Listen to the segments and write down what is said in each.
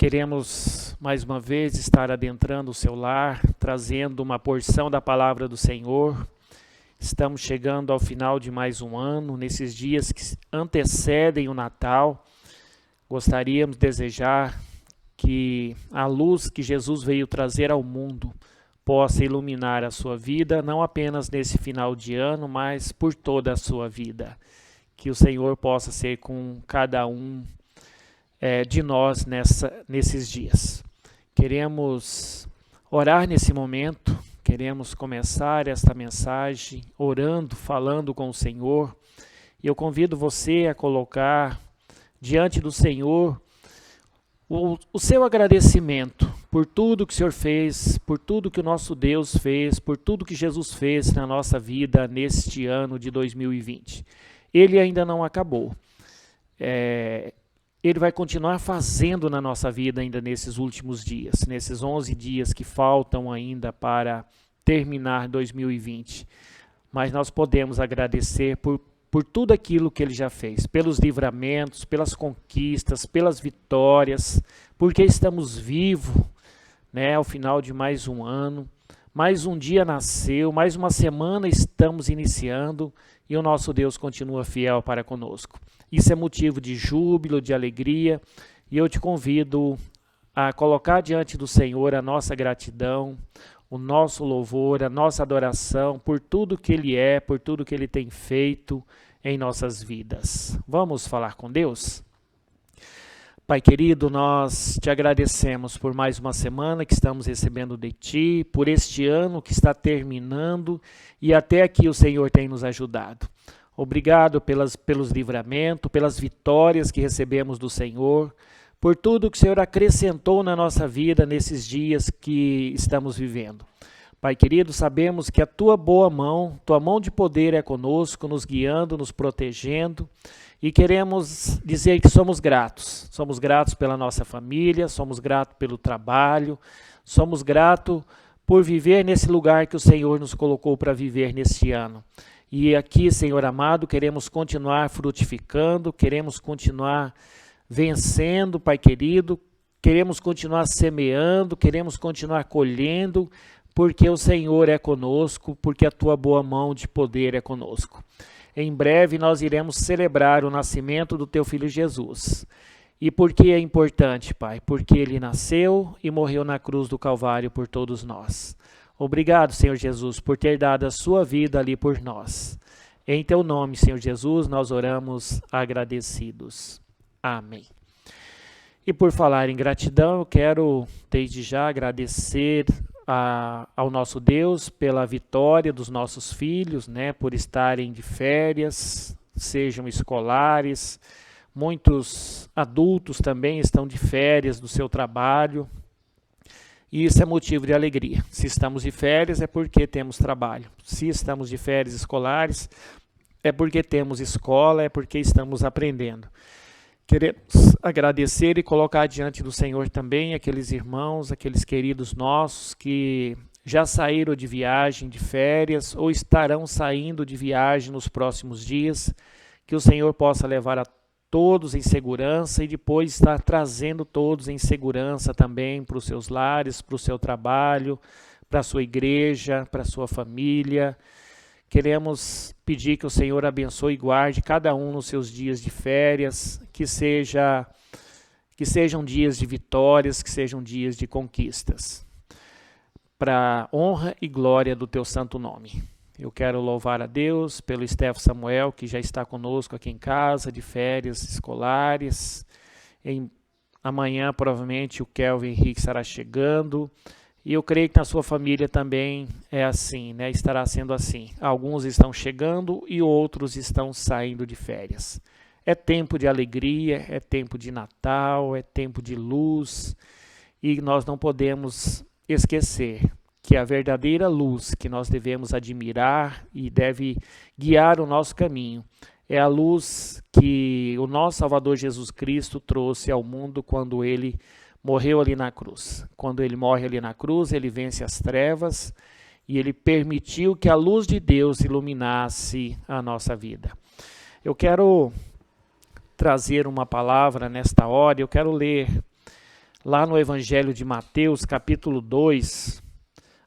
Queremos mais uma vez estar adentrando o seu lar, trazendo uma porção da palavra do Senhor. Estamos chegando ao final de mais um ano, nesses dias que antecedem o Natal. Gostaríamos de desejar que a luz que Jesus veio trazer ao mundo possa iluminar a sua vida, não apenas nesse final de ano, mas por toda a sua vida. Que o Senhor possa ser com cada um de nós nesses dias. Queremos orar nesse momento, queremos começar esta mensagem orando, falando com o Senhor. E eu convido você a colocar diante do Senhor o seu agradecimento por tudo que o Senhor fez, por tudo que o nosso Deus fez, por tudo que Jesus fez na nossa vida neste ano de 2020. Ele ainda não acabou. Ele vai continuar fazendo na nossa vida ainda nesses últimos dias, nesses 11 dias que faltam ainda para terminar 2020. Mas nós podemos agradecer por tudo aquilo que Ele já fez, pelos livramentos, pelas conquistas, pelas vitórias, porque estamos vivos, ao final de mais um ano, mais um dia nasceu, mais uma semana estamos iniciando e o nosso Deus continua fiel para conosco. Isso é motivo de júbilo, de alegria, e eu te convido a colocar diante do Senhor a nossa gratidão, o nosso louvor, a nossa adoração por tudo que Ele é, por tudo que Ele tem feito em nossas vidas. Vamos falar com Deus? Pai querido, nós te agradecemos por mais uma semana que estamos recebendo de Ti, por este ano que está terminando e até aqui o Senhor tem nos ajudado. Obrigado pelos livramentos, pelas vitórias que recebemos do Senhor, por tudo que o Senhor acrescentou na nossa vida nesses dias que estamos vivendo. Pai querido, sabemos que a Tua boa mão, Tua mão de poder é conosco, nos guiando, nos protegendo, e queremos dizer que somos gratos. Somos gratos pela nossa família, somos gratos pelo trabalho, somos gratos por viver nesse lugar que o Senhor nos colocou para viver neste ano. E aqui, Senhor amado, queremos continuar frutificando, queremos continuar vencendo, Pai querido, queremos continuar semeando, queremos continuar colhendo, porque o Senhor é conosco, porque a Tua boa mão de poder é conosco. Em breve nós iremos celebrar o nascimento do Teu Filho Jesus. E por que é importante, Pai? Porque Ele nasceu e morreu na cruz do Calvário por todos nós. Obrigado, Senhor Jesus, por ter dado a sua vida ali por nós. Em Teu nome, Senhor Jesus, nós oramos agradecidos. Amém. E por falar em gratidão, eu quero desde já agradecer ao nosso Deus pela vitória dos nossos filhos, por estarem de férias, sejam escolares. Muitos adultos também estão de férias do seu trabalho. E isso é motivo de alegria. Se estamos de férias é porque temos trabalho. Se estamos de férias escolares é porque temos escola, é porque estamos aprendendo. Queremos agradecer e colocar diante do Senhor também aqueles irmãos, aqueles queridos nossos que já saíram de viagem, de férias, ou estarão saindo de viagem nos próximos dias. Que o Senhor possa levar a todos em segurança e depois estar trazendo todos em segurança também para os seus lares, para o seu trabalho, para a sua igreja, para a sua família. Queremos pedir que o Senhor abençoe e guarde cada um nos seus dias de férias, que sejam dias de vitórias, que sejam dias de conquistas, para a honra e glória do Teu santo nome. Eu quero louvar a Deus pelo Stefano Samuel, que já está conosco aqui em casa, de férias escolares. Amanhã, provavelmente, o Kelvin Henrique estará chegando. E eu creio que na sua família também é assim, estará sendo assim. Alguns estão chegando e outros estão saindo de férias. É tempo de alegria, é tempo de Natal, é tempo de luz. E nós não podemos esquecer que a verdadeira luz que nós devemos admirar e deve guiar o nosso caminho é a luz que o nosso Salvador Jesus Cristo trouxe ao mundo quando Ele morreu ali na cruz. Quando Ele morre ali na cruz, Ele vence as trevas e Ele permitiu que a luz de Deus iluminasse a nossa vida. Eu quero trazer uma palavra nesta hora, eu quero ler lá no Evangelho de Mateus, capítulo 2,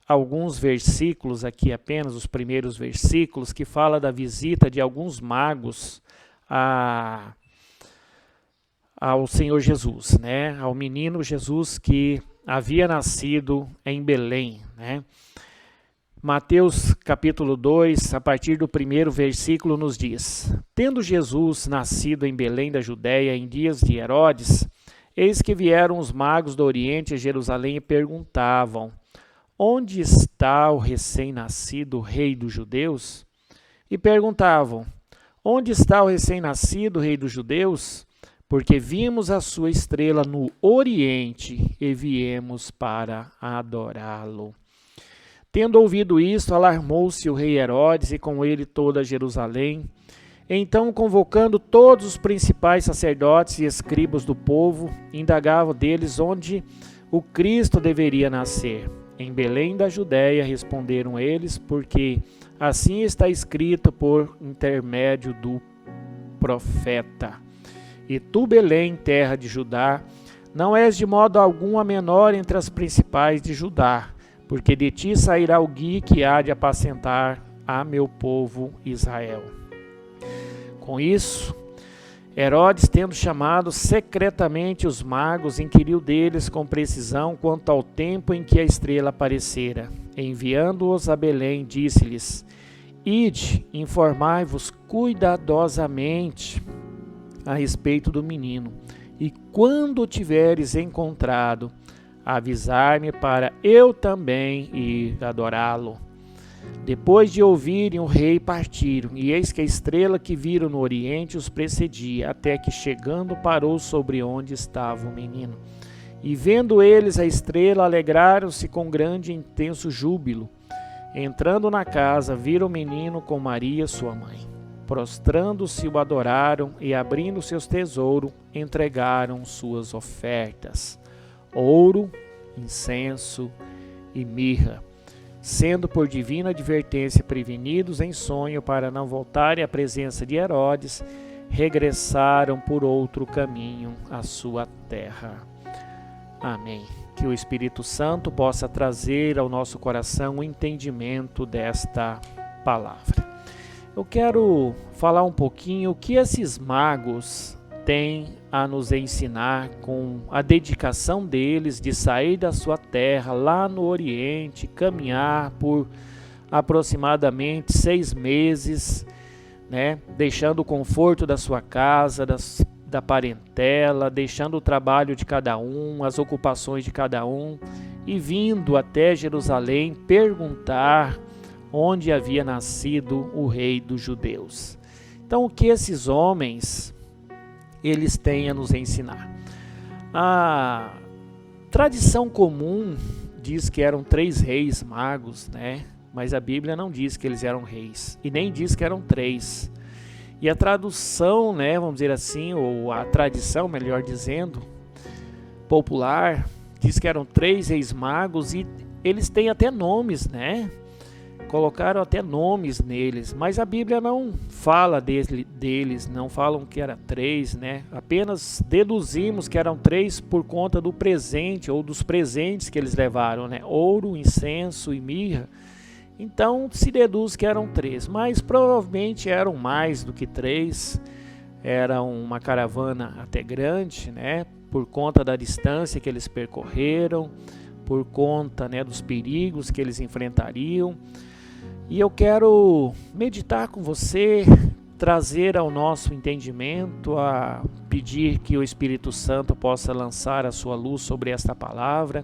alguns versículos aqui apenas, os primeiros versículos, que fala da visita de alguns magos ao Senhor Jesus, né? Ao menino Jesus que havia nascido em Belém, né? Mateus capítulo 2, a partir do primeiro versículo, nos diz: Tendo Jesus nascido em Belém da Judéia em dias de Herodes, eis que vieram os magos do Oriente a Jerusalém e perguntavam: Onde está o recém-nascido rei dos judeus? E perguntavam: Onde está o recém-nascido rei dos judeus? Porque vimos a sua estrela no Oriente e viemos para adorá-lo. Tendo ouvido isto, alarmou-se o rei Herodes e com ele toda Jerusalém. Então, convocando todos os principais sacerdotes e escribas do povo, indagava deles onde o Cristo deveria nascer. Em Belém da Judéia, responderam eles, porque assim está escrito por intermédio do profeta. E tu, Belém, terra de Judá, não és de modo algum a menor entre as principais de Judá, porque de ti sairá o guia que há de apacentar a meu povo Israel. Com isso, Herodes, tendo chamado secretamente os magos, inquiriu deles com precisão quanto ao tempo em que a estrela aparecera. Enviando-os a Belém, disse-lhes: Ide, informai-vos cuidadosamente a respeito do menino, e quando o tiveres encontrado, avisar-me para eu também ir adorá-lo. Depois de ouvirem o rei, partiram, e eis que a estrela que viram no oriente os precedia, até que chegando parou sobre onde estava o menino. E vendo eles a estrela, alegraram-se com grande e intenso júbilo. Entrando na casa, viram o menino com Maria, sua mãe. Prostrando-se, o adoraram e, abrindo seus tesouros, entregaram suas ofertas: ouro, incenso e mirra, sendo por divina advertência prevenidos em sonho para não voltarem à presença de Herodes, regressaram por outro caminho à sua terra. Amém. Que o Espírito Santo possa trazer ao nosso coração o entendimento desta palavra. Eu quero falar um pouquinho o que esses magos têm a nos ensinar com a dedicação deles de sair da sua terra lá no Oriente, caminhar por aproximadamente 6 meses, né? Deixando o conforto da sua casa, da parentela, deixando o trabalho de cada um, as ocupações de cada um, e vindo até Jerusalém perguntar onde havia nascido o rei dos judeus. Então, o que esses homens eles têm a nos ensinar? A tradição comum diz que eram 3 reis magos, né? Mas a Bíblia não diz que eles eram reis, e nem diz que eram 3. E a tradução, né, vamos dizer assim, ou a tradição, melhor dizendo, popular, diz que eram 3 reis magos, e eles têm até nomes, né? Colocaram até nomes neles, mas a Bíblia não fala deles, não falam que era 3, né? Apenas deduzimos que eram 3 por conta do presente ou dos presentes que eles levaram, né? Ouro, incenso e mirra. Então se deduz que eram 3, mas provavelmente eram mais do que 3. Era uma caravana até grande, né? Por conta da distância que eles percorreram, por conta, né, dos perigos que eles enfrentariam. E eu quero meditar com você, trazer ao nosso entendimento, a pedir que o Espírito Santo possa lançar a sua luz sobre esta palavra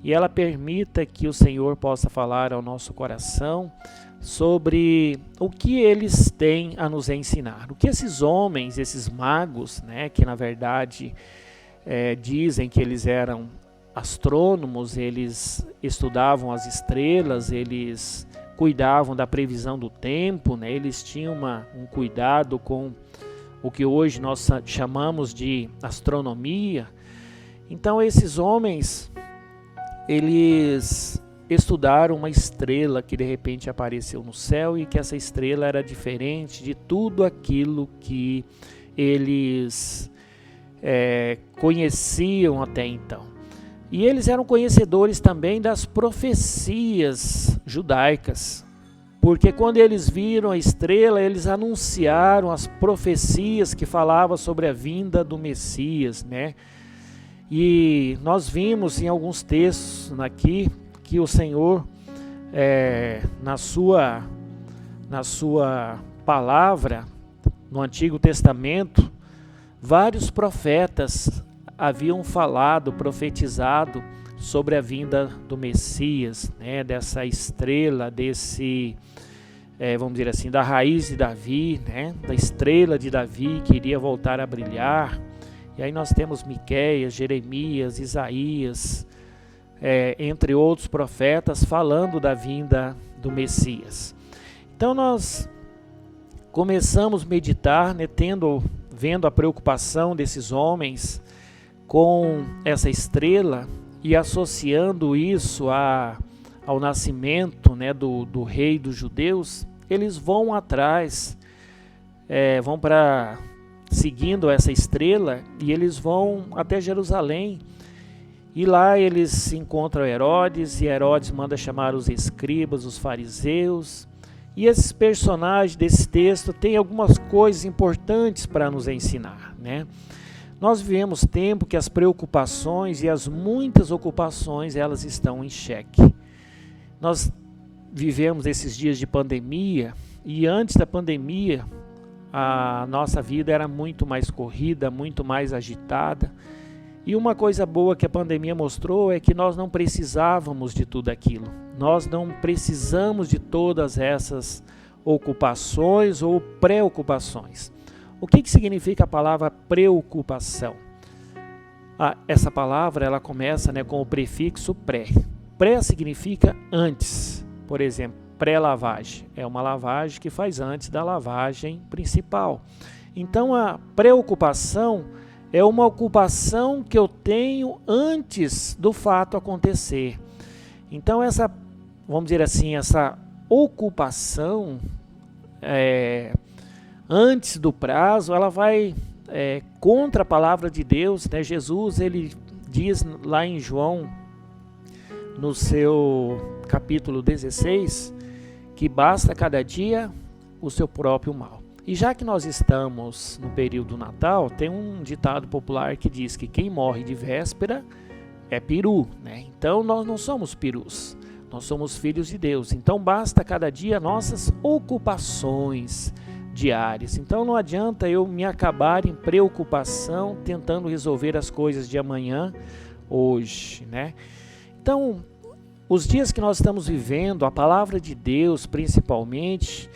e ela permita que o Senhor possa falar ao nosso coração sobre o que eles têm a nos ensinar. O que esses homens, esses magos, né, que na verdade dizem que eles eram astrônomos, eles estudavam as estrelas, eles cuidavam da previsão do tempo, né? Eles tinham um cuidado com o que hoje nós chamamos de astronomia. Então esses homens, eles estudaram uma estrela que de repente apareceu no céu e que essa estrela era diferente de tudo aquilo que eles conheciam até então. E eles eram conhecedores também das profecias judaicas, porque quando eles viram a estrela, eles anunciaram as profecias que falavam sobre a vinda do Messias, né? E nós vimos em alguns textos aqui que o Senhor, na sua palavra, no Antigo Testamento, vários profetas haviam falado, profetizado sobre a vinda do Messias, né, dessa estrela, vamos dizer assim, da raiz de Davi, né, da estrela de Davi que iria voltar a brilhar. E aí nós temos Miqueias, Jeremias, Isaías, entre outros profetas, falando da vinda do Messias. Então nós começamos a meditar, né, vendo a preocupação desses homens com essa estrela e associando isso ao nascimento, né, do rei dos judeus. Eles vão atrás, seguindo essa estrela, e eles vão até Jerusalém. E lá eles encontram Herodes, e Herodes manda chamar os escribas, os fariseus. E esses personagens desse texto têm algumas coisas importantes para nos ensinar, né? Nós vivemos tempo que as preocupações e as muitas ocupações, elas estão em xeque. Nós vivemos esses dias de pandemia, e antes da pandemia a nossa vida era muito mais corrida, muito mais agitada. E uma coisa boa que a pandemia mostrou é que nós não precisávamos de tudo aquilo. Nós não precisamos de todas essas ocupações ou preocupações. O que significa a palavra preocupação? Essa palavra ela começa, né, com o prefixo pré. Pré significa antes. Por exemplo, pré-lavagem. É uma lavagem que faz antes da lavagem principal. Então a preocupação é uma ocupação que eu tenho antes do fato acontecer. Então vamos dizer assim, essa ocupação antes do prazo, ela vai contra a palavra de Deus, né? Jesus, ele diz lá em João, no seu capítulo 16, que basta cada dia o seu próprio mal. E já que nós estamos no período do Natal, tem um ditado popular que diz que quem morre de véspera é peru, né? Então nós não somos perus, nós somos filhos de Deus. Então basta cada dia nossas ocupações diárias. Então não adianta eu me acabar em preocupação tentando resolver as coisas de amanhã, hoje, né? Então, os dias que nós estamos vivendo, a palavra de Deus principalmente,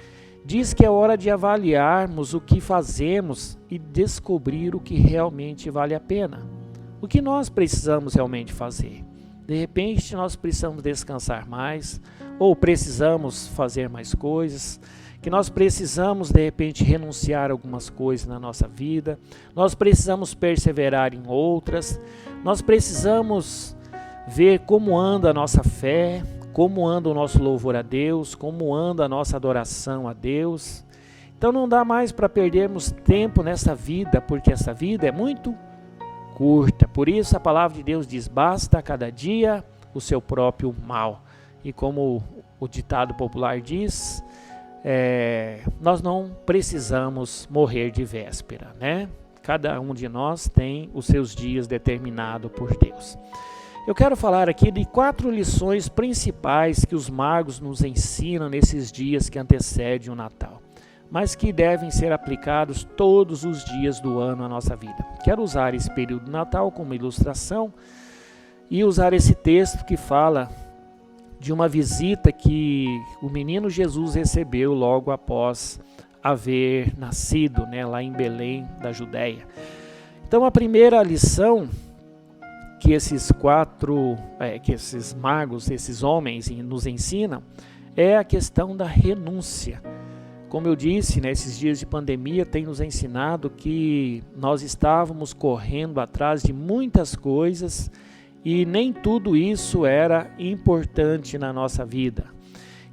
diz que é hora de avaliarmos o que fazemos e descobrir o que realmente vale a pena. O que nós precisamos realmente fazer? De repente nós precisamos descansar mais, ou precisamos fazer mais coisas, que nós precisamos de repente renunciar a algumas coisas na nossa vida, nós precisamos perseverar em outras, nós precisamos ver como anda a nossa fé, como anda o nosso louvor a Deus, como anda a nossa adoração a Deus. Então não dá mais para perdermos tempo nessa vida, porque essa vida é muito curta. Por isso a palavra de Deus diz, basta a cada dia o seu próprio mal. E como o ditado popular diz, nós não precisamos morrer de véspera, né? Cada um de nós tem os seus dias determinados por Deus. Eu quero falar aqui de 4 lições principais que os magos nos ensinam nesses dias que antecedem o Natal, mas que devem ser aplicados todos os dias do ano na nossa vida. Quero usar esse período do Natal como ilustração e usar esse texto que fala de uma visita que o menino Jesus recebeu logo após haver nascido, né, lá em Belém, da Judéia. Então a primeira lição que esses magos, esses homens nos ensinam, é a questão da renúncia. Como eu disse, nesses dias de pandemia tem nos ensinado que nós estávamos correndo atrás de muitas coisas e nem tudo isso era importante na nossa vida.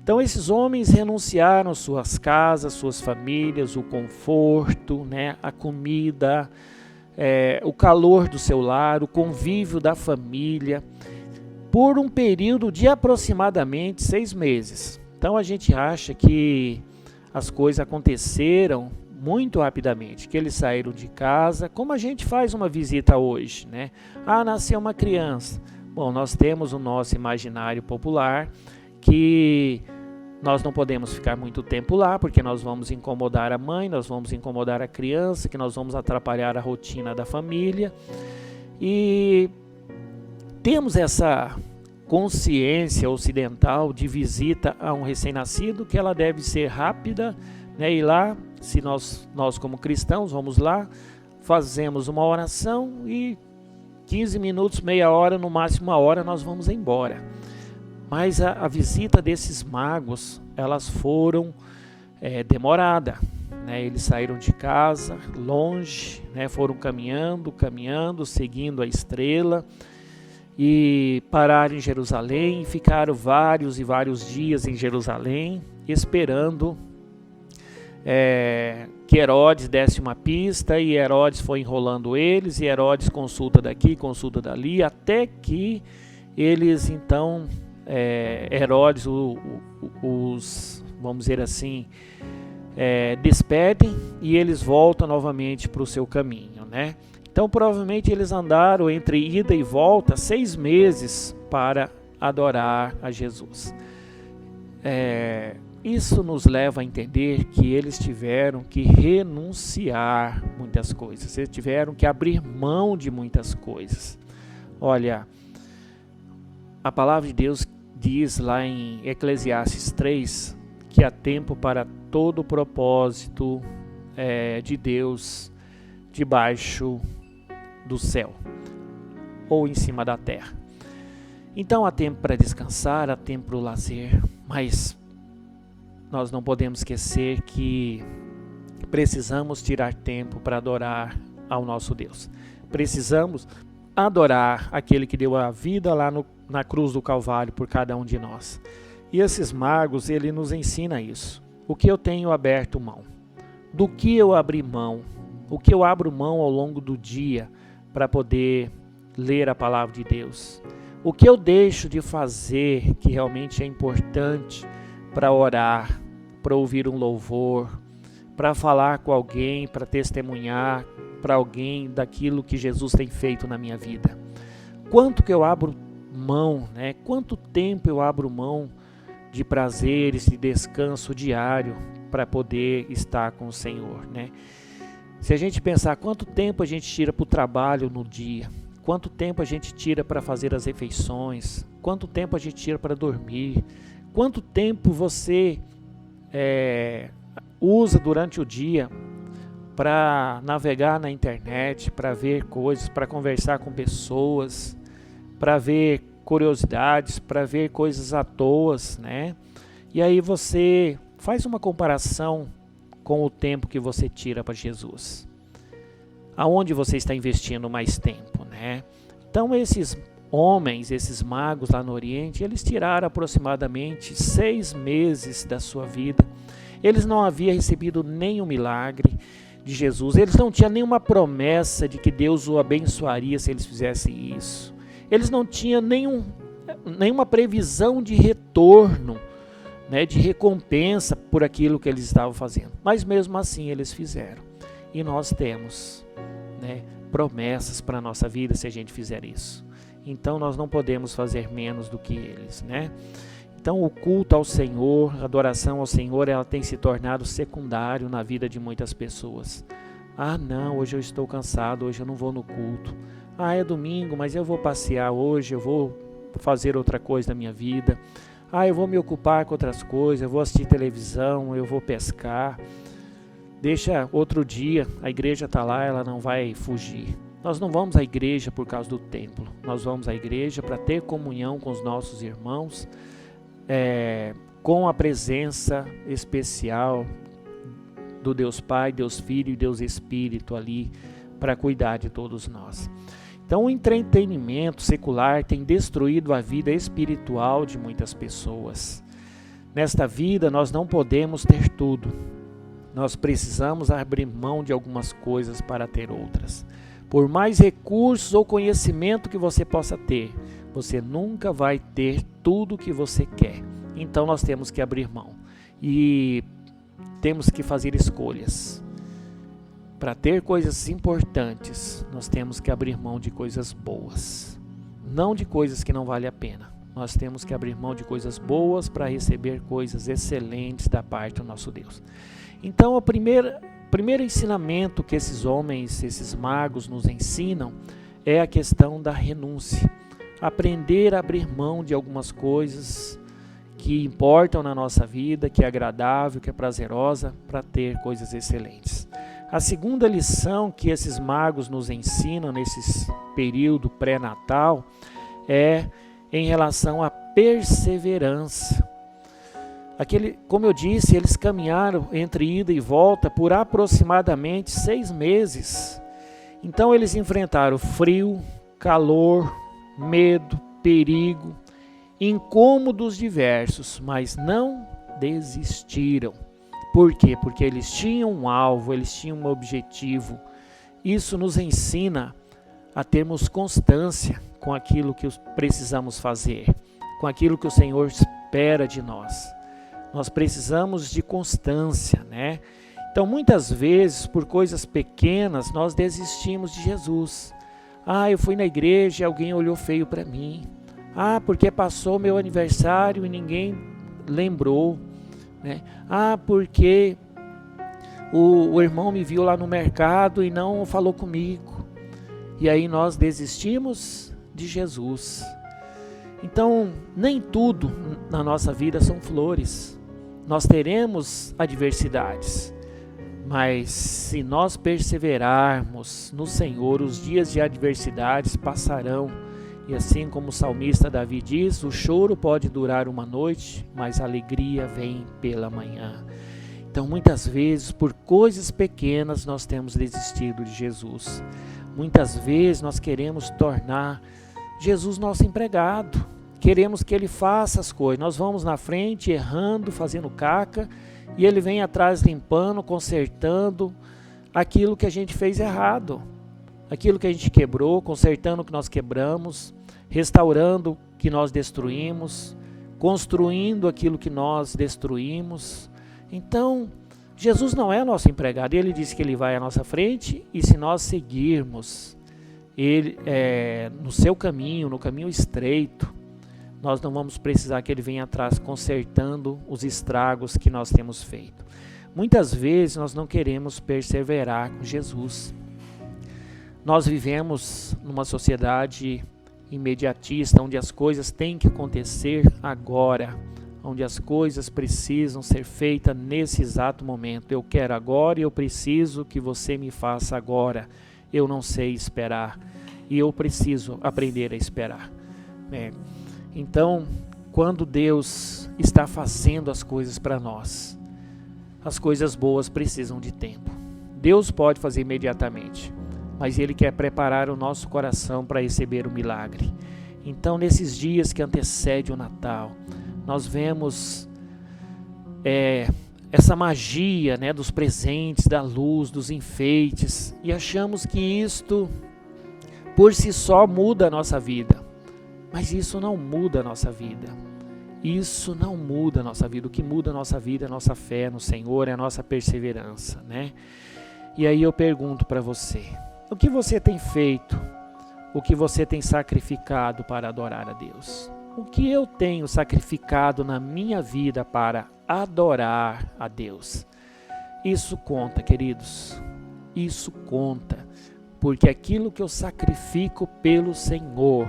Então esses homens renunciaram suas casas, suas famílias, o conforto, né, a comida, o calor do seu lar, o convívio da família, por um período de aproximadamente 6 meses. Então a gente acha que as coisas aconteceram muito rapidamente, que eles saíram de casa, como a gente faz uma visita hoje, né? Nasceu uma criança. Bom, nós temos o nosso imaginário popular que nós não podemos ficar muito tempo lá, porque nós vamos incomodar a mãe, nós vamos incomodar a criança, que nós vamos atrapalhar a rotina da família. E temos essa consciência ocidental de visita a um recém-nascido, que ela deve ser rápida, né? E lá, se nós como cristãos vamos lá, fazemos uma oração e 15 minutos, meia hora, no máximo 1 hora, nós vamos embora. Mas a visita desses magos, elas foram demorada, né? Eles saíram de casa, longe, né? Foram caminhando, seguindo a estrela, e pararam em Jerusalém, ficaram vários e vários dias em Jerusalém, esperando que Herodes desse uma pista, e Herodes foi enrolando eles, e Herodes consulta daqui, consulta dali, até que eles então, Herodes vamos dizer assim, despedem, e eles voltam novamente para o seu caminho, né? Então provavelmente eles andaram entre ida e volta 6 meses para adorar a Jesus. Isso nos leva a entender que eles tiveram que renunciar muitas coisas, eles tiveram que abrir mão de muitas coisas. Olha, a palavra de Deus diz lá em Eclesiastes 3 que há tempo para todo o propósito de Deus debaixo do céu ou em cima da terra. Então há tempo para descansar, há tempo para o lazer, mas nós não podemos esquecer que precisamos tirar tempo para adorar ao nosso Deus. Precisamos adorar aquele que deu a vida lá na cruz do Calvário por cada um de nós. E esses magos, ele nos ensina isso. O que eu tenho aberto mão? Do que eu abri mão? O que eu abro mão ao longo do dia para poder ler a palavra de Deus? O que eu deixo de fazer que realmente é importante para orar, para ouvir um louvor, para falar com alguém, para testemunhar para alguém daquilo que Jesus tem feito na minha vida? Quanto que eu abro mão, né? Quanto tempo eu abro mão de prazeres, de descanso diário para poder estar com o Senhor, né? Se a gente pensar quanto tempo a gente tira para o trabalho no dia, quanto tempo a gente tira para fazer as refeições, quanto tempo a gente tira para dormir, quanto tempo você usa durante o dia para navegar na internet, para ver coisas, para conversar com pessoas, para ver curiosidades, para ver coisas à toa, né? E aí você faz uma comparação com o tempo que você tira para Jesus. Aonde você está investindo mais tempo, né? Então esses homens, esses magos lá no Oriente, eles tiraram aproximadamente 6 meses da sua vida. Eles não haviam recebido nenhum milagre de Jesus. Eles não tinham nenhuma promessa de que Deus o abençoaria se eles fizessem isso. Eles não tinham nenhuma previsão de retorno, né, de recompensa por aquilo que eles estavam fazendo. Mas mesmo assim eles fizeram. E nós temos, né, promessas para a nossa vida se a gente fizer isso. Então nós não podemos fazer menos do que eles, né? Então o culto ao Senhor, a adoração ao Senhor, ela tem se tornado secundário na vida de muitas pessoas. Não, hoje eu estou cansado, hoje eu não vou no culto. É domingo, mas eu vou passear hoje, eu vou fazer outra coisa na minha vida. Eu vou me ocupar com outras coisas, eu vou assistir televisão, eu vou pescar. Deixa outro dia, a igreja está lá, ela não vai fugir. Nós não vamos à igreja por causa do templo, nós vamos à igreja para ter comunhão com os nossos irmãos, com a presença especial do Deus Pai, Deus Filho e Deus Espírito ali para cuidar de todos nós. Então o entretenimento secular tem destruído a vida espiritual de muitas pessoas. Nesta vida nós não podemos ter tudo. Nós precisamos abrir mão de algumas coisas para ter outras. Por mais recursos ou conhecimento que você possa ter, você nunca vai ter tudo o que você quer. Então nós temos que abrir mão e temos que fazer escolhas. Para ter coisas importantes, nós temos que abrir mão de coisas boas, não de coisas que não valem a pena. Nós temos que abrir mão de coisas boas para receber coisas excelentes da parte do nosso Deus. Então, o primeiro ensinamento que esses homens, esses magos nos ensinam é a questão da renúncia. Aprender a abrir mão de algumas coisas que importam na nossa vida, que é agradável, que é prazerosa, para ter coisas excelentes. A segunda lição que esses magos nos ensinam nesse período pré-natal é em relação à perseverança. Como eu disse, eles caminharam entre ida e volta por aproximadamente 6 meses. Então eles enfrentaram frio, calor, medo, perigo, incômodos diversos, mas não desistiram. Por quê? Porque eles tinham um alvo, eles tinham um objetivo. Isso nos ensina a termos constância com aquilo que precisamos fazer, com aquilo que o Senhor espera de nós. Nós precisamos de constância, né? Então, muitas vezes, por coisas pequenas, nós desistimos de Jesus. Eu fui na igreja e alguém olhou feio para mim. Porque passou meu aniversário e ninguém lembrou, né? Porque o irmão me viu lá no mercado e não falou comigo. E aí nós desistimos de Jesus. Então, nem tudo na nossa vida são flores. Nós teremos adversidades, mas se nós perseverarmos no Senhor, os dias de adversidades passarão. E assim como o salmista Davi diz, o choro pode durar uma noite, mas a alegria vem pela manhã. Então, muitas vezes, por coisas pequenas, nós temos desistido de Jesus. Muitas vezes nós queremos tornar Jesus nosso empregado. Queremos que Ele faça as coisas. Nós vamos na frente errando, fazendo caca, e Ele vem atrás limpando, consertando aquilo que a gente fez errado. Aquilo que a gente quebrou, consertando o que nós quebramos, restaurando o que nós destruímos, construindo aquilo que nós destruímos. Então, Jesus não é nosso empregado. Ele disse que Ele vai à nossa frente, e se nós seguirmos Ele no seu caminho, no caminho estreito, nós não vamos precisar que Ele venha atrás consertando os estragos que nós temos feito. Muitas vezes nós não queremos perseverar com Jesus. Nós vivemos numa sociedade imediatista, onde as coisas têm que acontecer agora, onde as coisas precisam ser feitas nesse exato momento. Eu quero agora e eu preciso que você me faça agora. Eu não sei esperar e eu preciso aprender a esperar. Então, quando Deus está fazendo as coisas para nós, as coisas boas precisam de tempo. Deus pode fazer imediatamente, mas Ele quer preparar o nosso coração para receber o milagre. Então, nesses dias que antecedem o Natal, nós vemos essa magia, né, dos presentes, da luz, dos enfeites, e achamos que isto, por si só, muda a nossa vida. Mas isso não muda a nossa vida. Isso não muda a nossa vida. O que muda a nossa vida é a nossa fé no Senhor, é a nossa perseverança, né? E aí eu pergunto para você, o que você tem feito? O que você tem sacrificado para adorar a Deus? O que eu tenho sacrificado na minha vida para adorar a Deus? Isso conta, queridos. Isso conta. Porque aquilo que eu sacrifico pelo Senhor,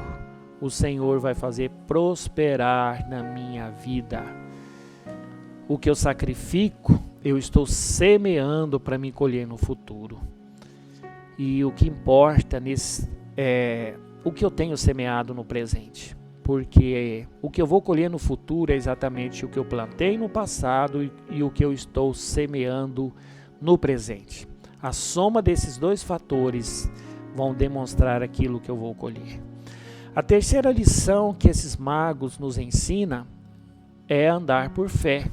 o Senhor vai fazer prosperar na minha vida. O que eu sacrifico, eu estou semeando para me colher no futuro. E o que importa é o que eu tenho semeado no presente. Porque o que eu vou colher no futuro é exatamente o que eu plantei no passado e o que eu estou semeando no presente. A soma desses dois fatores vão demonstrar aquilo que eu vou colher. A terceira lição que esses magos nos ensinam é andar por fé.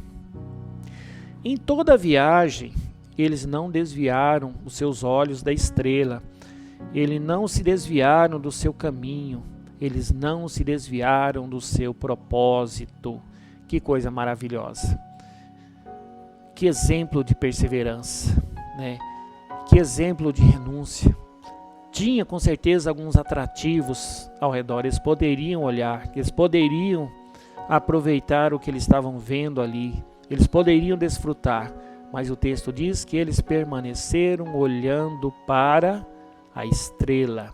Em toda a viagem, eles não desviaram os seus olhos da estrela. Eles não se desviaram do seu caminho, eles não se desviaram do seu propósito. Que coisa maravilhosa! Que exemplo de perseverança, né? Que exemplo de renúncia. Tinha com certeza alguns atrativos ao redor, eles poderiam olhar, eles poderiam aproveitar o que eles estavam vendo ali, eles poderiam desfrutar, mas o texto diz que eles permaneceram olhando para a estrela,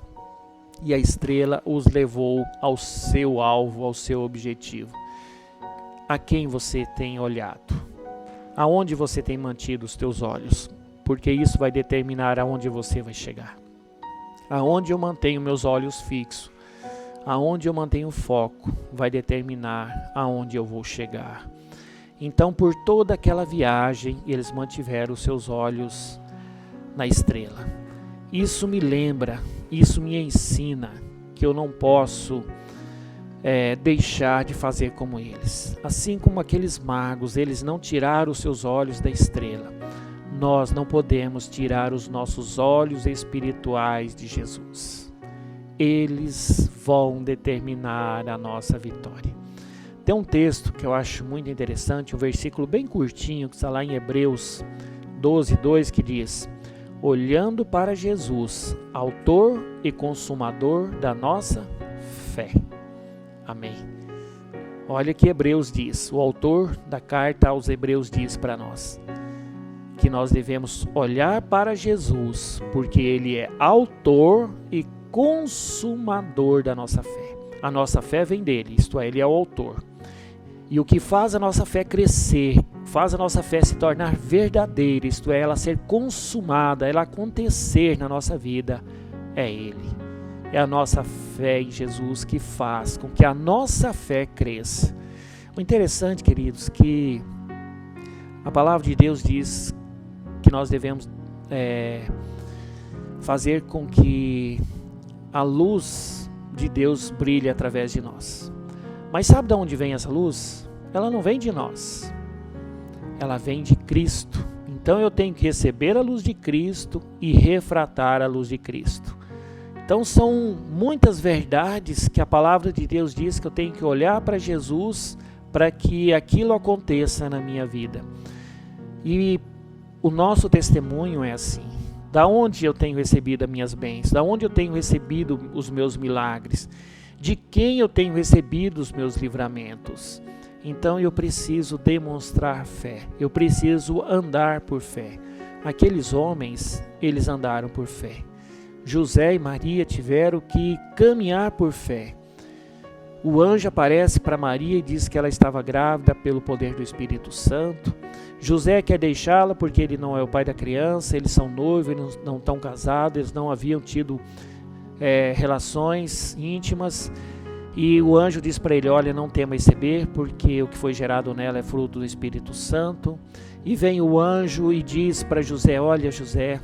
e a estrela os levou ao seu alvo, ao seu objetivo. A quem você tem olhado? Aonde você tem mantido os teus olhos? Porque isso vai determinar aonde você vai chegar. Aonde eu mantenho meus olhos fixos, aonde eu mantenho o foco, vai determinar aonde eu vou chegar. Então, por toda aquela viagem, eles mantiveram os seus olhos na estrela. Isso me lembra, isso me ensina que eu não posso deixar de fazer como eles. Assim como aqueles magos, eles não tiraram os seus olhos da estrela. Nós não podemos tirar os nossos olhos espirituais de Jesus. Eles vão determinar a nossa vitória. Tem um texto que eu acho muito interessante, um versículo bem curtinho, que está lá em Hebreus 12:2, que diz: olhando para Jesus, autor e consumador da nossa fé. Amém. Olha que Hebreus diz, o autor da carta aos Hebreus diz para nós, que nós devemos olhar para Jesus, porque Ele é autor e consumador da nossa fé. A nossa fé vem dele, isto é, Ele é o autor. E o que faz a nossa fé crescer, faz a nossa fé se tornar verdadeira, isto é, ela ser consumada, ela acontecer na nossa vida, é Ele. É a nossa fé em Jesus que faz com que a nossa fé cresça. O interessante, queridos, que a palavra de Deus diz que nós devemos fazer com que a luz de Deus brilhe através de nós. Mas sabe de onde vem essa luz? Ela não vem de nós. Ela vem de Cristo. Então eu tenho que receber a luz de Cristo e refratar a luz de Cristo. Então são muitas verdades que a palavra de Deus diz que eu tenho que olhar para Jesus para que aquilo aconteça na minha vida. E o nosso testemunho é assim. Da onde eu tenho recebido as minhas bênçãos? Da onde eu tenho recebido os meus milagres? De quem eu tenho recebido os meus livramentos? Então eu preciso demonstrar fé. Eu preciso andar por fé. Aqueles homens, eles andaram por fé. José e Maria tiveram que caminhar por fé. O anjo aparece para Maria e diz que ela estava grávida pelo poder do Espírito Santo. José quer deixá-la porque ele não é o pai da criança, eles são noivos, eles não estão casados, eles não haviam tido relações íntimas. E o anjo diz para ele, olha, não tema receber, porque o que foi gerado nela é fruto do Espírito Santo. E vem o anjo e diz para José, olha José,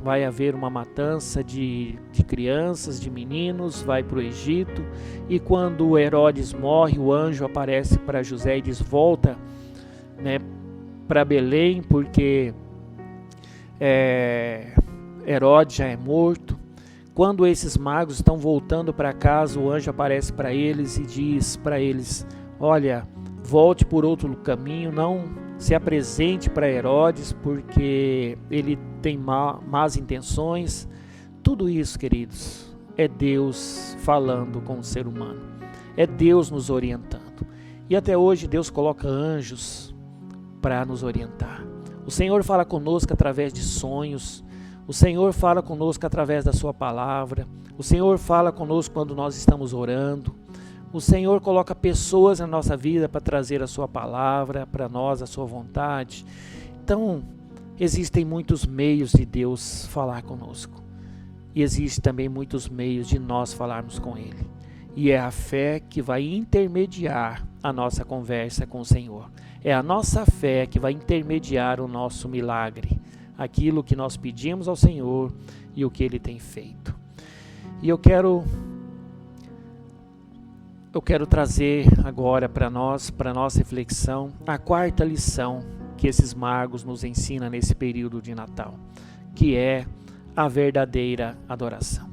vai haver uma matança de crianças, de meninos, vai para o Egito. E quando Herodes morre, o anjo aparece para José e diz, volta para Belém, porque Herodes já é morto. Quando esses magos estão voltando para casa, o anjo aparece para eles e diz para eles, olha, volte por outro caminho, não se apresente para Herodes, porque ele tem más intenções. Tudo isso, queridos, é Deus falando com o ser humano, é Deus nos orientando. E até hoje Deus coloca anjos para nos orientar. O Senhor fala conosco através de sonhos, o Senhor fala conosco através da sua palavra, o Senhor fala conosco quando nós estamos orando. O Senhor coloca pessoas na nossa vida para trazer a sua palavra, para nós a sua vontade. Então, existem muitos meios de Deus falar conosco. E existem também muitos meios de nós falarmos com Ele. E é a fé que vai intermediar a nossa conversa com o Senhor. É a nossa fé que vai intermediar o nosso milagre. Aquilo que nós pedimos ao Senhor e o que Ele tem feito. E eu quero trazer agora para nós, para a nossa reflexão, a quarta lição que esses magos nos ensinam nesse período de Natal, que é a verdadeira adoração.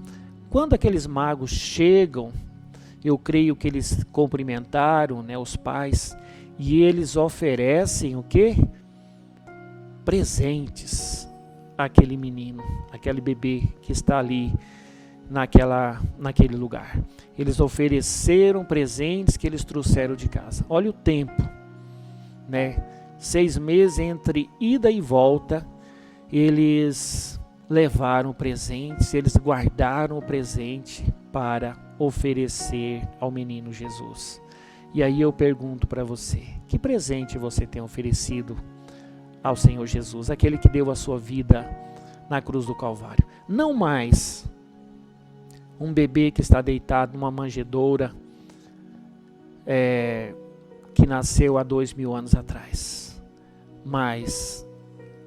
Quando aqueles magos chegam, eu creio que eles cumprimentaram, né, os pais, e eles oferecem o quê? Presentes àquele menino, aquele bebê que está ali naquele lugar. Eles ofereceram presentes que eles trouxeram de casa. Olha o tempo, né? 6 meses entre ida e volta, eles levaram presentes, eles guardaram o presente para oferecer ao menino Jesus. E aí eu pergunto para você, que presente você tem oferecido ao Senhor Jesus, aquele que deu a sua vida na cruz do Calvário? Não mais um bebê que está deitado numa manjedoura, que nasceu há 2000 anos atrás, mas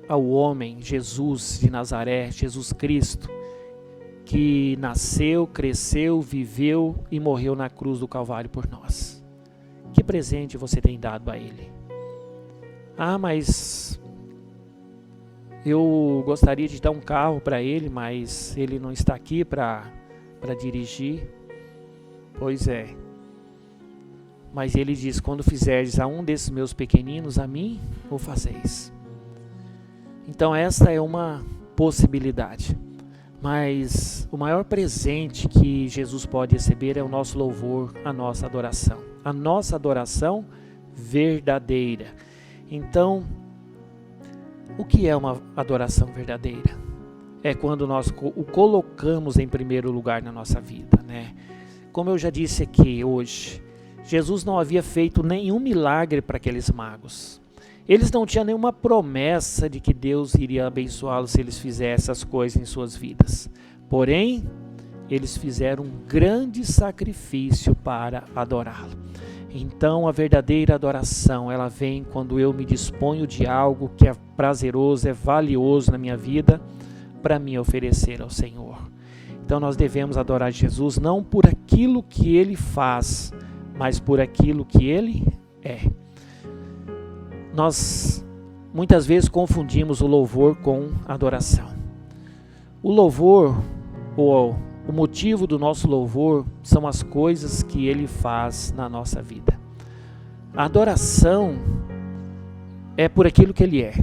ao homem Jesus de Nazaré, Jesus Cristo, que nasceu, cresceu, viveu e morreu na cruz do Calvário por nós. Que presente você tem dado a Ele? Ah, mas eu gostaria de dar um carro para Ele, mas Ele não está aqui para dirigir. Pois é. Mas Ele diz, quando fizerdes a um desses meus pequeninos, a mim o fazeis. Então essa é uma possibilidade. Mas o maior presente que Jesus pode receber é o nosso louvor, a nossa adoração. A nossa adoração verdadeira. Então, o que é uma adoração verdadeira? É quando nós o colocamos em primeiro lugar na nossa vida, né? Como eu já disse aqui hoje, Jesus não havia feito nenhum milagre para aqueles magos. Eles não tinham nenhuma promessa de que Deus iria abençoá-los se eles fizessem essas coisas em suas vidas. Porém, eles fizeram um grande sacrifício para adorá-lo. Então, a verdadeira adoração, ela vem quando eu me disponho de algo que é prazeroso, é valioso na minha vida, para me oferecer ao Senhor. Então, nós devemos adorar Jesus não por aquilo que Ele faz, mas por aquilo que Ele é. Nós muitas vezes confundimos o louvor com a adoração. O louvor, ou o motivo do nosso louvor, são as coisas que Ele faz na nossa vida. A adoração é por aquilo que Ele é.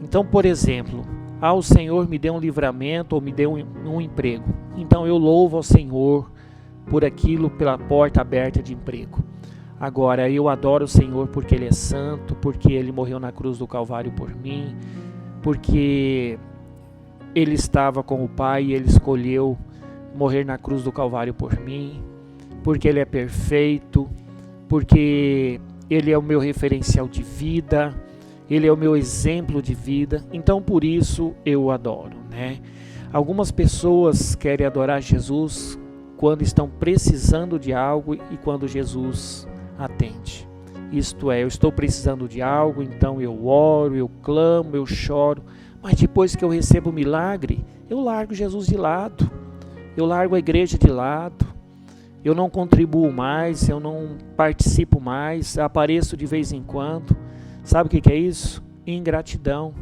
Então, por exemplo, o Senhor me deu um livramento ou me deu um emprego. Então eu louvo ao Senhor por aquilo, pela porta aberta de emprego. Agora, eu adoro o Senhor porque Ele é santo, porque Ele morreu na cruz do Calvário por mim, porque Ele estava com o Pai e Ele escolheu morrer na cruz do Calvário por mim, porque Ele é perfeito, porque Ele é o meu referencial de vida, Ele é o meu exemplo de vida. Então, por isso, eu o adoro, né? Algumas pessoas querem adorar Jesus quando estão precisando de algo e quando Jesus atende. Isto é, eu estou precisando de algo, então eu oro, eu clamo, eu choro, mas depois que eu recebo o milagre, eu largo Jesus de lado, eu largo a igreja de lado, eu não contribuo mais, eu não participo mais, apareço de vez em quando. Sabe o que é isso? Ingratidão.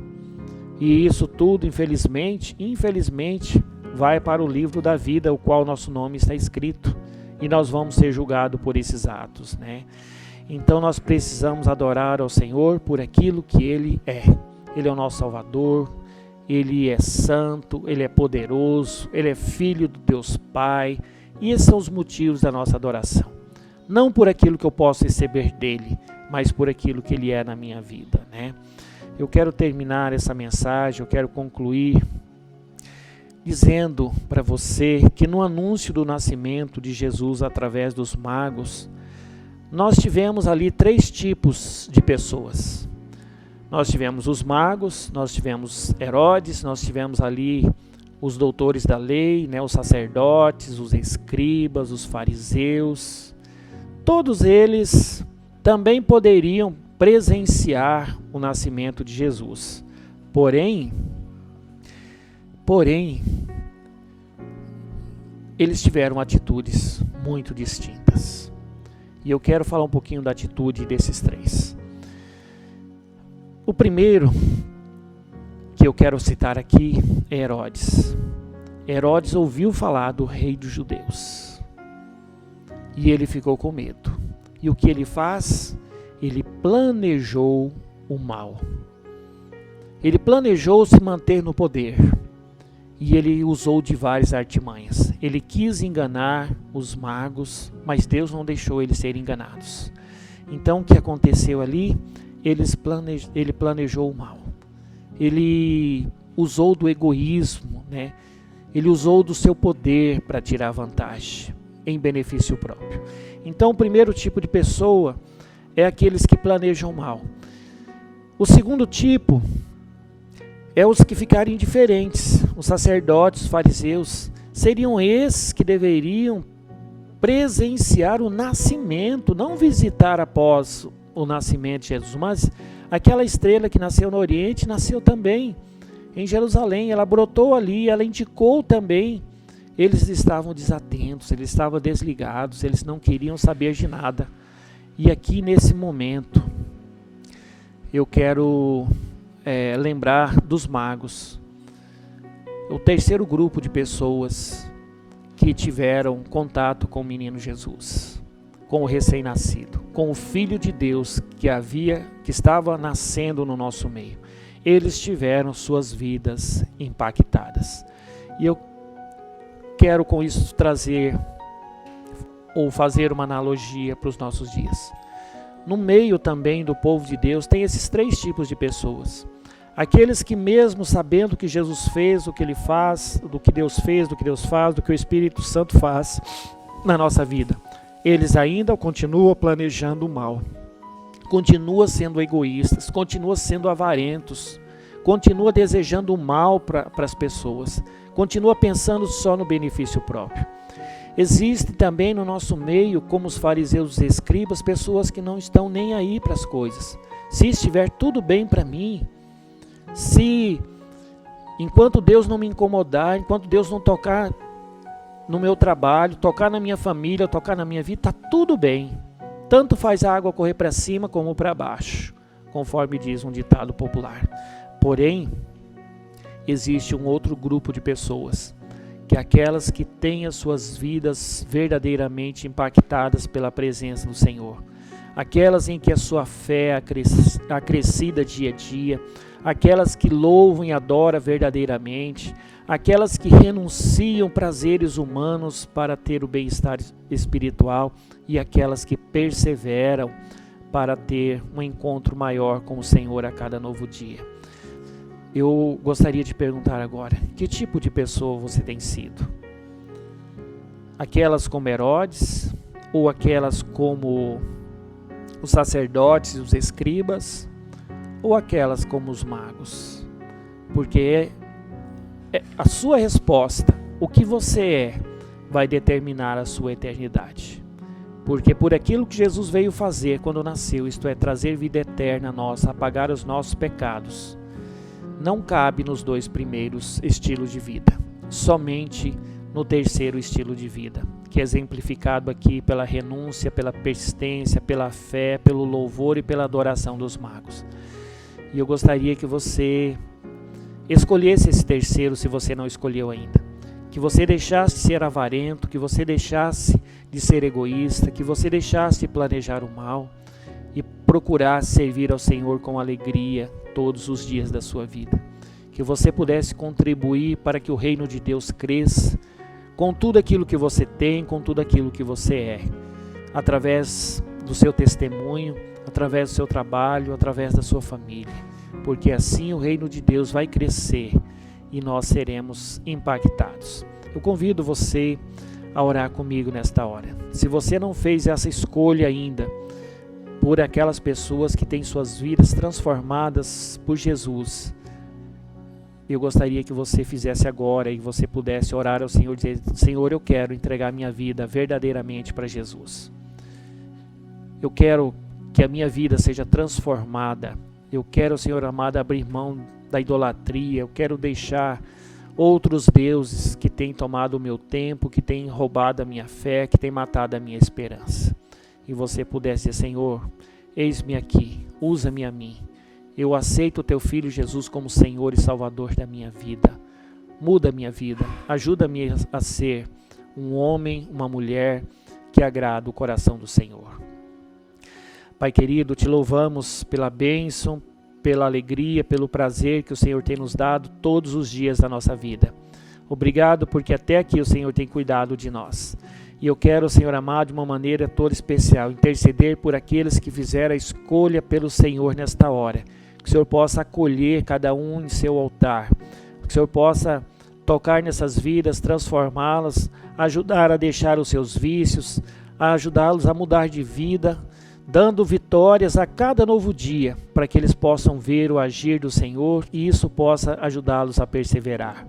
E isso tudo, infelizmente, vai para o livro da vida, o qual nosso nome está escrito. E nós vamos ser julgados por esses atos, né? Então nós precisamos adorar ao Senhor por aquilo que Ele é. Ele é o nosso Salvador, Ele é santo, Ele é poderoso, Ele é Filho do Deus Pai. E esses são os motivos da nossa adoração. Não por aquilo que eu posso receber dEle, mas por aquilo que Ele é na minha vida, né? Eu quero terminar essa mensagem, eu quero concluir dizendo para você que no anúncio do nascimento de Jesus através dos magos, nós tivemos ali 3 tipos de pessoas. Nós tivemos os magos, nós tivemos Herodes, nós tivemos ali os doutores da lei, né, os sacerdotes, os escribas, os fariseus. Todos eles também poderiam presenciar o nascimento de Jesus. Porém, eles tiveram atitudes muito distintas. E eu quero falar um pouquinho da atitude desses 3. O primeiro que eu quero citar aqui é Herodes. Herodes ouviu falar do rei dos judeus e ele ficou com medo. E o que ele faz? Ele planejou o mal. Ele planejou se manter no poder e ele usou de várias artimanhas. Ele quis enganar os magos, mas Deus não deixou eles serem enganados. Então o que aconteceu ali? Ele planejou o mal. Ele usou do egoísmo, né? Ele usou do seu poder para tirar vantagem em benefício próprio. Então o primeiro tipo de pessoa é aqueles que planejam mal. O segundo tipo é os que ficarem indiferentes. Os sacerdotes, os fariseus, seriam esses que deveriam presenciar o nascimento, não visitar após o nascimento de Jesus, mas aquela estrela que nasceu no Oriente, nasceu também em Jerusalém, ela brotou ali, ela indicou também. Eles estavam desatentos, eles estavam desligados, eles não queriam saber de nada. E aqui nesse momento, eu quero lembrar dos magos, o terceiro grupo de pessoas que tiveram contato com o menino Jesus, com o recém-nascido, com o Filho de Deus que estava nascendo no nosso meio. Eles tiveram suas vidas impactadas. E eu quero com isso trazer ou fazer uma analogia para os nossos dias. No meio também do povo de Deus tem esses três tipos de pessoas. Aqueles que mesmo sabendo que Jesus fez, o que Ele faz, do que Deus fez, do que Deus faz, do que o Espírito Santo faz na nossa vida, eles ainda continuam planejando o mal. Continua sendo egoístas, continua sendo avarentos, continua desejando o mal para as pessoas, continua pensando só no benefício próprio. Existe também no nosso meio, como os fariseus e escribas, pessoas que não estão nem aí para as coisas. Se estiver tudo bem para mim, se enquanto Deus não me incomodar, enquanto Deus não tocar no meu trabalho, tocar na minha família, tocar na minha vida, está tudo bem. Tanto faz a água correr para cima como para baixo, conforme diz um ditado popular. Porém, existe um outro grupo de pessoas, que é aquelas que têm as suas vidas verdadeiramente impactadas pela presença do Senhor. Aquelas em que a sua fé é acrescida dia a dia, aquelas que louvam e adoram verdadeiramente, aquelas que renunciam prazeres humanos para ter o bem-estar espiritual e aquelas que perseveram para ter um encontro maior com o Senhor a cada novo dia. Eu gostaria de perguntar agora, que tipo de pessoa você tem sido? Aquelas como Herodes ou aquelas como os sacerdotes e os escribas ou aquelas como os magos? Porque a sua resposta, o que você é, vai determinar a sua eternidade. Porque por aquilo que Jesus veio fazer quando nasceu, isto é, trazer vida eterna a nós, apagar os nossos pecados, não cabe nos dois primeiros estilos de vida, somente no terceiro estilo de vida, que é exemplificado aqui pela renúncia, pela persistência, pela fé, pelo louvor e pela adoração dos magos. E eu gostaria que você escolhesse esse terceiro, se você não escolheu ainda. Que você deixasse de ser avarento, que você deixasse de ser egoísta, que você deixasse de planejar o mal e procurasse servir ao Senhor com alegria todos os dias da sua vida. Que você pudesse contribuir para que o reino de Deus cresça com tudo aquilo que você tem, com tudo aquilo que você é, através do seu testemunho, através do seu trabalho, através da sua família, porque assim o reino de Deus vai crescer e nós seremos impactados. Eu convido você a orar comigo nesta hora. Se você não fez essa escolha ainda, por aquelas pessoas que têm suas vidas transformadas por Jesus, eu gostaria que você fizesse agora e você pudesse orar ao Senhor e dizer: Senhor, eu quero entregar minha vida verdadeiramente para Jesus. Eu quero que a minha vida seja transformada. Eu quero, Senhor amado, abrir mão da idolatria. Eu quero deixar outros deuses que têm tomado o meu tempo, que têm roubado a minha fé, que têm matado a minha esperança. E você pudesse dizer: Senhor, eis-me aqui, usa-me a mim. Eu aceito o Teu Filho Jesus como Senhor e Salvador da minha vida. muda a minha vida, ajuda-me a ser um homem, uma mulher que agrada o coração do Senhor. Pai querido, te louvamos pela bênção, pela alegria, pelo prazer que o Senhor tem nos dado todos os dias da nossa vida. Obrigado porque até aqui o Senhor tem cuidado de nós. E eu quero, Senhor amado, de uma maneira toda especial, interceder por aqueles que fizeram a escolha pelo Senhor nesta hora. Que o Senhor possa acolher cada um em seu altar. Que o Senhor possa tocar nessas vidas, transformá-las, ajudar a deixar os seus vícios, a ajudá-los a mudar de vida, dando vitórias a cada novo dia, para que eles possam ver o agir do Senhor e isso possa ajudá-los a perseverar.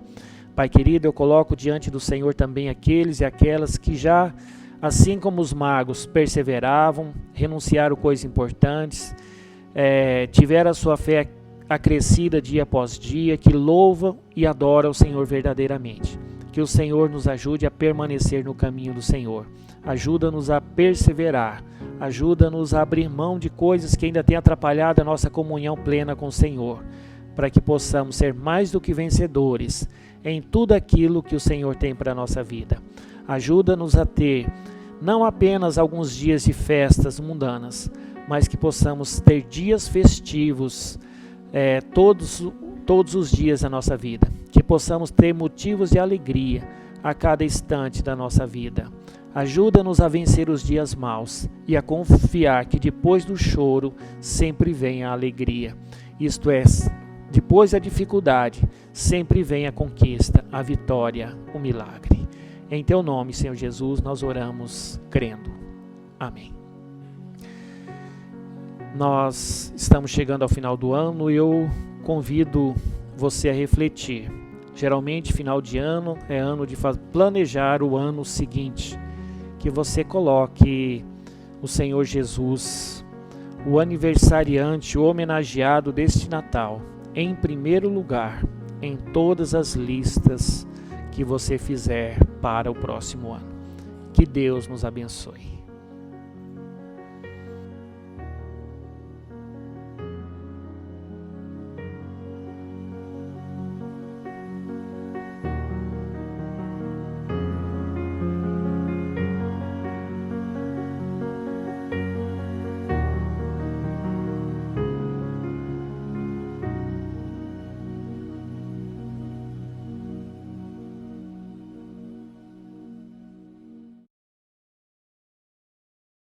Pai querido, eu coloco diante do Senhor também aqueles e aquelas que já, assim como os magos, perseveravam, renunciaram coisas importantes, tiveram a sua fé acrescida dia após dia, que louvam e adoram o Senhor verdadeiramente. Que o Senhor nos ajude a permanecer no caminho do Senhor. Ajuda-nos a perseverar. Ajuda-nos a abrir mão de coisas que ainda têm atrapalhado a nossa comunhão plena com o Senhor, para que possamos ser mais do que vencedores em tudo aquilo que o Senhor tem para a nossa vida. Ajuda-nos a ter não apenas alguns dias de festas mundanas, mas que possamos ter dias festivos todos os dias da nossa vida, que possamos ter motivos de alegria a cada instante da nossa vida. Ajuda-nos a vencer os dias maus e a confiar que depois do choro sempre vem a alegria. Isto é, depois da dificuldade sempre vem a conquista, a vitória, o milagre. Em teu nome, Senhor Jesus, nós oramos crendo. Amém. Nós estamos chegando ao final do ano e eu convido você a refletir. Geralmente, final de ano é ano de planejar o ano seguinte. Que você coloque o Senhor Jesus, o aniversariante, o homenageado deste Natal, em primeiro lugar, em todas as listas que você fizer para o próximo ano. Que Deus nos abençoe.